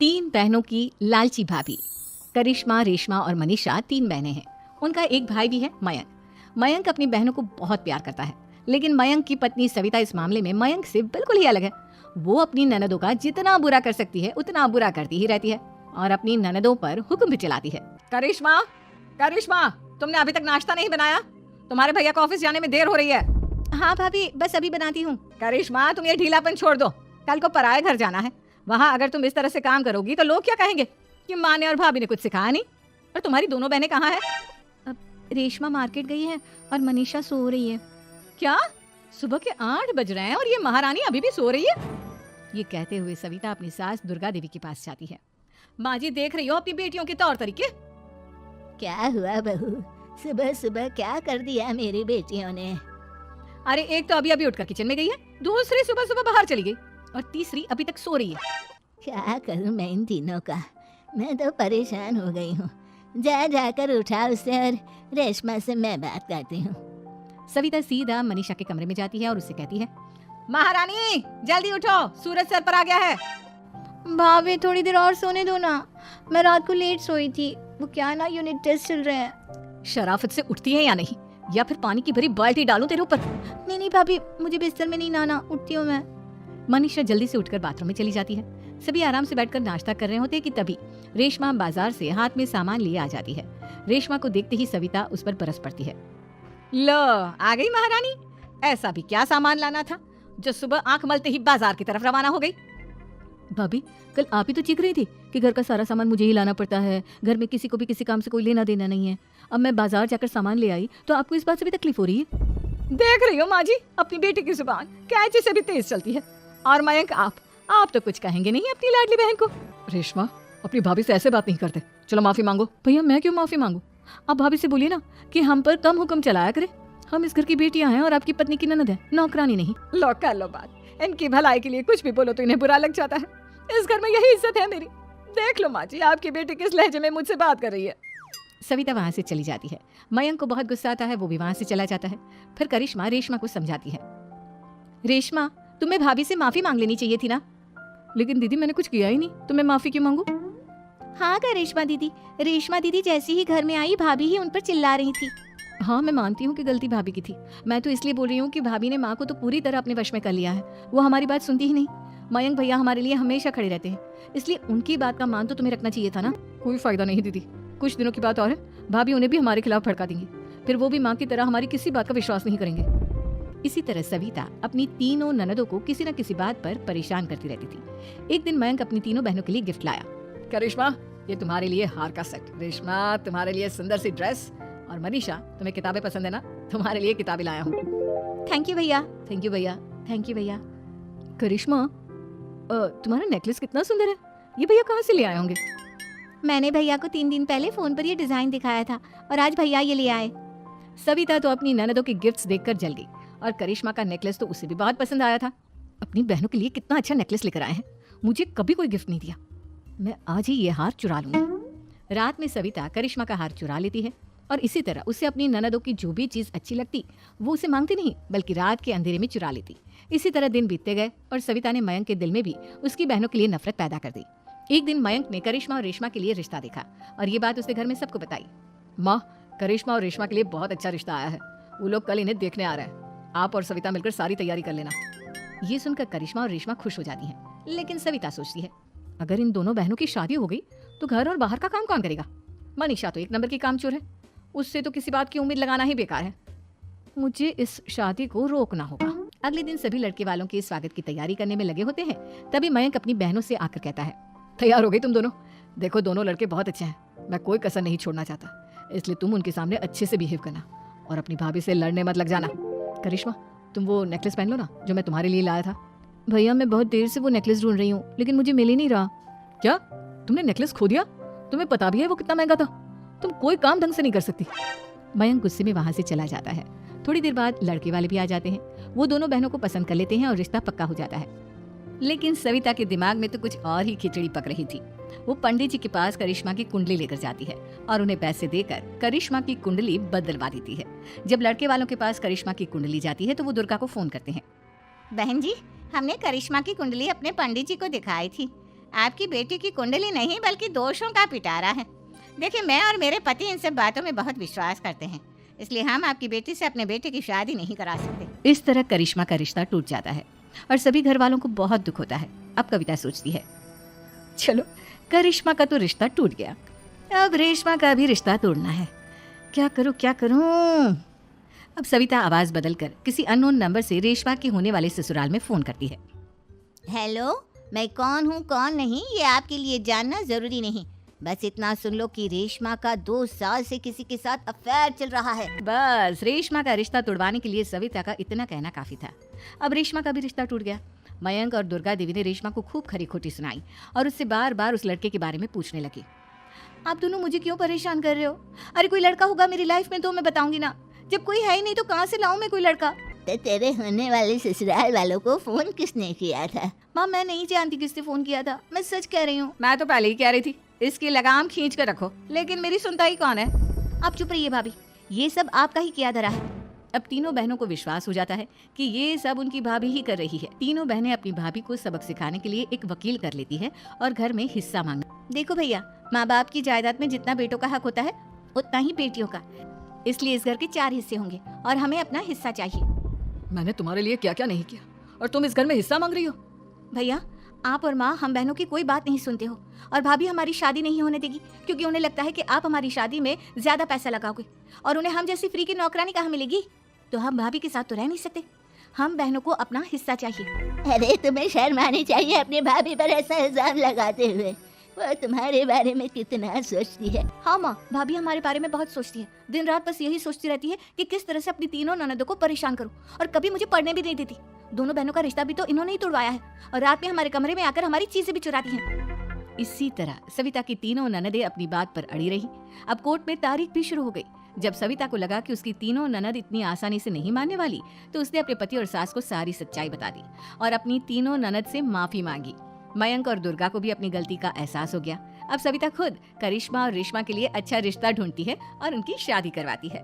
तीन बहनों की लालची भाभी। करिश्मा, रेशमा और मनीषा तीन बहनें हैं। उनका एक भाई भी है, मयंक। मयंक अपनी बहनों को बहुत प्यार करता है, लेकिन मयंक की पत्नी सविता इस मामले में मयंक से बिल्कुल ही अलग है। वो अपनी ननदों का जितना बुरा कर सकती है उतना बुरा करती ही रहती है और अपनी ननदों पर हुक्म भी चलाती है। करिश्मा, करिश्मा, तुमने अभी तक नाश्ता नहीं बनाया? तुम्हारे भैया को ऑफिस जाने में देर हो रही है। हाँ भाभी, बस अभी बनाती हूँ। करिश्मा, तुम ये ढीलापन छोड़ दो। कल को पराये घर जाना है। वहाँ अगर तुम इस तरह से काम करोगी तो लोग क्या कहेंगे कि माँ ने और भाभी ने कुछ सिखाया नहीं। और तुम्हारी दोनों बहनें कहाँ हैं? अब रेशमा मार्केट गई है और मनीषा सो रही है। क्या? सुबह के 8 बज रहे हैं और ये महारानी अभी भी सो रही है? ये कहते हुए सविता अपनी सास दुर्गा देवी के पास जाती है। माँ जी, देख रही हो अपनी बेटियों के तौर तरीके? क्या हुआ बहू, सुबह सुबह क्या कर दिया मेरी बेटियों ने? अरे एक तो अभी अभी उठकर किचन में गई है, दूसरी सुबह सुबह बाहर चली गई और तीसरी अभी तक सो रही है। क्या करूं मैं इन तीनों का, मैं तो परेशान हो गई हूँ। जा जाकर उठा उसे और रेशमा से मैं बात करती हूँ। सविता सीधा मनीषा के कमरे में जाती है और उससे कहती है, महारानी जल्दी उठो, सूरज सर पर आ गया है। भाभी थोड़ी देर और सोने दो ना, मैं रात को लेट सोई थी। वो क्या ना, यूनिट टेस्ट चल रहे हैं। शराफत से उठती है या नहीं, या फिर पानी की भरी बाल्टी डालूं तेरे ऊपर? नहीं नहीं भाभी, मुझे बिस्तर में नहीं नहाना, उठती हूँ मैं। मनीषा जल्दी से उठकर बाथरूम में चली जाती है। सभी आराम से बैठकर नाश्ता कर रहे होते हैं कि तभी रेशमा बाजार से हाथ में सामान लिए आ जाती है। रेशमा को देखते ही सविता उस पर बरस पड़ती है। लो, आ गई महारानी। ऐसा भी क्या सामान लाना था जो सुबह आंख मलते ही बाजार की तरफ रवाना हो गई? भाभी, कल आप ही तो चीख रही थी कि घर का सारा सामान मुझे ही लाना पड़ता है, घर में किसी को भी किसी काम से कोई लेना देना नहीं है। अब मैं बाजार जाकर सामान ले आई तो आपको इस बात से भी तकलीफ हो रही है? देख रही हो माँ जी, अपनी बेटी की जुबान कैंची से भी तेज चलती है। और मयंक, आप तो कुछ कहेंगे नहीं अपनी लाडली बहन को। रेशमा, अपनी भाभी से ऐसे बात नहीं करते। चलो माफी मांगो। भैया, मैं क्यों माफी मांगू? आप भाभी से बोलिए ना कि हम पर कम हुक्म चलाया करे। हम इस घर की बेटियां हैं और आपकी पत्नी की ननद है, नौकरानी नहीं। लो कर लो बात। इनकी भलाई के लिए कुछ भी बोलो तो इन्हें बुरा लग जाता है। इस घर में यही इज्जत है मेरी। देख लो माँ जी, आपकी बेटी किस लहजे में मुझसे बात कर रही है। सविता वहाँ से चली जाती है। मयंक को बहुत गुस्सा आता है, वो भी वहाँ से चला जाता है। फिर करिश्मा रेशमा को समझाती है, रेशमा, तुम्हें भाभी से माफी मांग लेनी चाहिए थी ना। लेकिन दीदी, मैंने कुछ किया ही नहीं, तो मैं माफी क्यों मांगू? हाँ करिश्मा दीदी, रेशमा दीदी जैसी ही घर में आई भाभी ही उन पर चिल्ला रही थी। हाँ, मैं मानती हूँ कि गलती भाभी की थी। मैं तो इसलिए बोल रही हूँ कि भाभी ने माँ को तो पूरी तरह अपने वश में कर लिया है। वो हमारी बात सुनती ही नहीं। मयंक भैया हमारे लिए हमेशा खड़े रहते हैं, इसलिए उनकी बात का मान तो तुम्हें रखना चाहिए था ना। कोई फायदा नहीं दीदी, कुछ दिनों की बात और है, भाभी उन्हें भी हमारे खिलाफ भड़का देंगी। फिर वो भी माँ की तरह हमारी किसी बात का विश्वास नहीं करेंगे। इसी तरह सविता अपनी तीनों ननदों को किसी न किसी बात पर परेशान करती रहती थी। एक दिन मयंक अपनी तीनों बहनों के लिए गिफ्ट लाया। करिश्मा, ये तुम्हारे लिए हार का सेट। रेशमा, तुम्हारे लिए सुंदर सी ड्रेस। और मनीषा, तुम्हें किताबें पसंद है ना, तुम्हारे लिए किताबें लाया हूँ। थैंक यू भैया। थैंक यू भैया। थैंक यू भैया। करिश्मा, तुम्हारा नेकलेस कितना सुंदर है, ये भैया कहाँ से ले आए होंगे? मैंने भैया को 3 दिन पहले फोन पर ये डिजाइन दिखाया था और आज भैया ये ले आए। सविता तो अपनी ननदों के गिफ्ट्स देखकर जल गई और करिश्मा का नेकलेस तो उसे भी बहुत पसंद आया था। अपनी बहनों के लिए कितना अच्छा नेकलेस लेकर आए हैं, मुझे कभी कोई गिफ्ट नहीं दिया। मैं आज ही ये हार चुरा लूंगी। रात में सविता करिश्मा का हार चुरा लेती है और इसी तरह उसे अपनी ननदों की जो भी चीज अच्छी लगती वो उसे मांगती नहीं, बल्कि रात के अंधेरे में चुरा लेती। इसी तरह दिन बीतते गए और सविता ने मयंक के दिल में भी उसकी बहनों के लिए नफरत पैदा कर दी। एक दिन मयंक ने करिश्मा और रेशमा के लिए रिश्ता देखा और ये बात उसने घर में सबको बताई। माँ, करिश्मा और रेशमा के लिए बहुत अच्छा रिश्ता आया है, वो लोग कल इन्हें देखने आ रहे हैं। आप और सविता मिलकर सारी तैयारी कर लेना। ये सुनकर करिश्मा और रेशमा खुश हो जाती हैं, लेकिन सविता सोचती है, अगर इन दोनों बहनों की शादी हो गई तो घर और बाहर का काम कौन करेगा? मनीषा तो 1 नंबर की कामचोर है, उससे तो किसी बात की उम्मीद लगाना ही बेकार है। मुझे इस शादी को रोकना होगा। अगले दिन सभी लड़के वालों के स्वागत की तैयारी करने में लगे होते हैं। तभी मयंक अपनी बहनों से आकर कहता है, तैयार हो गई तुम दोनों? देखो, दोनों लड़के बहुत अच्छे हैं, मैं कोई कसर नहीं छोड़ना चाहता, इसलिए तुम उनके सामने अच्छे से बिहेव करना और अपनी भाभी से लड़ने मत लग जाना। करिश्मा, तुम वो नेकलेस पहन लो ना जो मैं तुम्हारे लिए लाया था। भैया, मैं बहुत देर से वो नेकलेस ढूंढ रही हूँ, लेकिन मुझे मिल ही नहीं रहा। क्या तुमने नेकलेस खो दिया? तुम्हें पता भी है वो कितना महंगा था, तुम कोई काम ढंग से नहीं कर सकती। मयंक गुस्से में वहां से चला जाता है। थोड़ी देर बाद लड़के वाले भी आ जाते हैं। वो दोनों बहनों को पसंद कर लेते हैं और रिश्ता पक्का हो जाता है। लेकिन सविता के दिमाग में तो कुछ और ही खिचड़ी पक रही थी। वो पंडित जी के पास करिश्मा की कुंडली लेकर जाती है और उन्हें पैसे देकर करिश्मा की कुंडली बदलवा देती है। जब लड़के वालों के पास करिश्मा की कुंडली जाती है तो वो दुर्गा को फोन करते हैं। बहन जी, हमने करिश्मा की कुंडली अपने पंडित जी को दिखाई थी, आपकी बेटी की कुंडली नहीं बल्कि दोषों का पिटारा है। देखिए, मैं और मेरे पति इन सब बातों में बहुत विश्वास करते हैं, इसलिए हम आपकी बेटी से अपने बेटे की शादी नहीं करा सकते। इस तरह करिश्मा का रिश्ता टूट जाता है और सभी घर वालों को बहुत दुख होता है। अब कविता सोचती है, चलो करिश्मा का तो रिश्ता टूट गया, अब रेशमा का भी रिश्ता तोड़ना है। क्या करूं क्या करूं? अब सविता आवाज बदलकर किसी अननोन नंबर से रेशमा के होने वाले ससुराल में फोन करती है। हेलो, मैं कौन हूँ कौन नहीं ये आपके लिए जानना जरूरी नहीं, बस इतना सुन लो कि रेशमा का 2 साल से किसी के साथ अफेयर चल रहा है। बस रेशमा का रिश्ता तोड़वाने के लिए सविता का इतना कहना काफी था। अब रेशमा का भी रिश्ता टूट गया। मयंक और दुर्गा देवी ने रेशमा को खूब खरी खोटी सुनाई और उससे बार बार उस लड़के के बारे में पूछने लगी। आप दोनों मुझे क्यों परेशान कर रहे हो? अरे कोई लड़का होगा मेरी लाइफ में तो मैं बताऊंगी ना, जब कोई है ही नहीं तो कहाँ से लाऊं मैं कोई लड़का? तो तेरे होने वाले ससुराल वालों को फोन किसने किया था? माँ मैं नहीं जानती किसने फोन किया था, मैं सच कह रही हूँ। मैं तो पहले ही कह रही थी इसकी लगाम खींच कर रखो, लेकिन मेरी सुनता ही कौन है? आप चुप रहिए भाभी, ये सब आपका ही किया धरा है। अब तीनों बहनों को विश्वास हो जाता है कि ये सब उनकी भाभी ही कर रही है। तीनों बहनें अपनी भाभी को सबक सिखाने के लिए एक वकील कर लेती है और घर में हिस्सा मांगना। देखो भैया, माँ बाप की जायदाद में जितना बेटों का हक होता है उतना ही बेटियों का, इसलिए इस घर के 4 हिस्से होंगे और हमें अपना हिस्सा चाहिए। मैंने तुम्हारे लिए क्या क्या नहीं किया और तुम इस घर में हिस्सा मांग रही हो? भैया, आप और माँ हम बहनों की कोई बात नहीं सुनते हो और भाभी हमारी शादी नहीं होने देगी क्योंकि उन्हें लगता है कि आप हमारी शादी में ज्यादा पैसा लगाओगे और उन्हें हम जैसी फ्री की नौकरानी कहाँ मिलेगी। तो हम भाभी के साथ तो रह नहीं सकते, हम बहनों को अपना हिस्सा चाहिए। अरे तुम्हें शर्म आनी चाहिए अपनी भाभी पर ऐसा इल्जाम लगाते हुए। वो तुम्हारे बारे में कितना सोचती है। हाँ माँ, भाभी हमारे बारे में बहुत सोचती है, दिन रात बस यही सोचती रहती है कि किस तरह से अपनी तीनों ननदों को परेशान करूं और कभी मुझे पढ़ने भी नहीं देती। दोनों बहनों का रिश्ता भी तो इन्होंने ही तोड़वाया है और रात में हमारे कमरे में आकर हमारी चीजें भी चुराती हैं। इसी तरह सविता की तीनों ननदें अपनी बात पर अड़ी रही। अब कोर्ट में तारीख भी शुरू हो गई। जब सविता को लगा कि उसकी तीनों ननद इतनी आसानी से नहीं मानने वाली, तो उसने अपने पति और सास को सारी सच्चाई बता दी और अपनी तीनों ननद से माफी मांगी। मयंक और दुर्गा को भी अपनी गलती का एहसास हो गया। अब सविता खुद करिश्मा और रेशमा के लिए अच्छा रिश्ता ढूंढती है और उनकी शादी करवाती है।